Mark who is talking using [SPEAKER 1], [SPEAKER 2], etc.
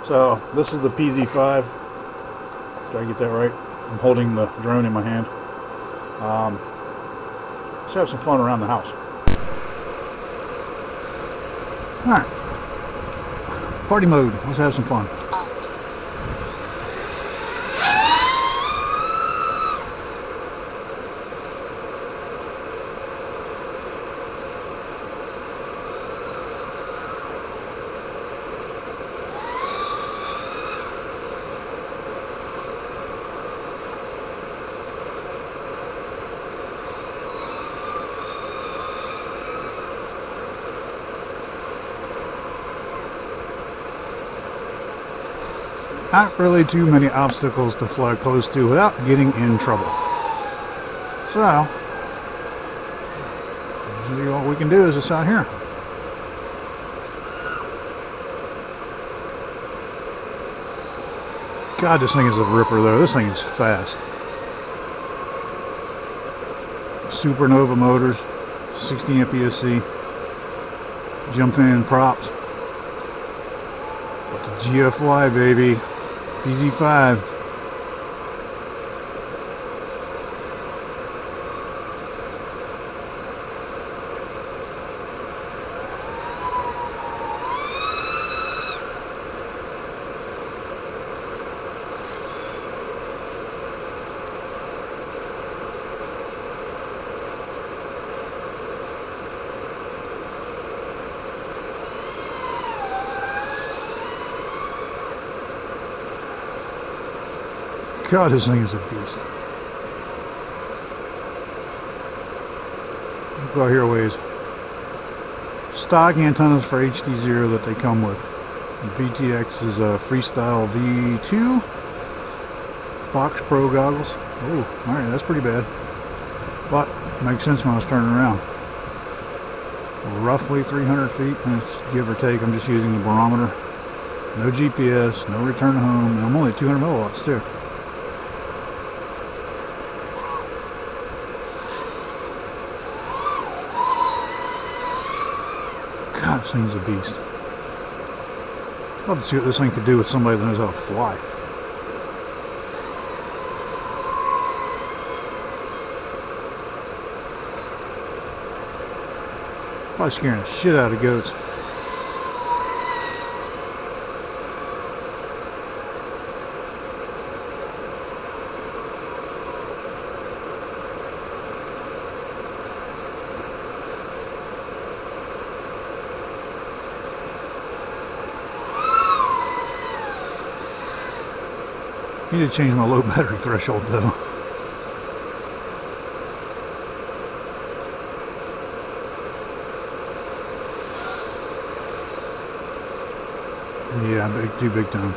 [SPEAKER 1] So this is the PZ5. Try to get that right. I'm holding the drone in my hand. Let's have some fun around the house. Alright. Party mode. Let's have some fun. Not really too many obstacles to fly close to without getting in trouble. So, what we can do is this out here. God, this thing is a ripper though. This thing is fast. Supernova motors, 60 amp ESC, jump fan props. But the GFY, baby. PZ5. God, this thing is a beast. Look out here a ways. Stock antennas for HD0 that they come with. VTX is a Freestyle V2. Box Pro goggles. Oh, alright, that's pretty bad. But, makes sense when I was turning around. Roughly 300 feet, that's give or take. I'm just using the barometer. No GPS, no return to home. And I'm only at 200 milliwatts too. God, this thing's a beast. I'd love to see what this thing could do with somebody that knows how to fly. Probably scaring the shit out of goats. I need to change my low battery threshold though. Yeah, too big time.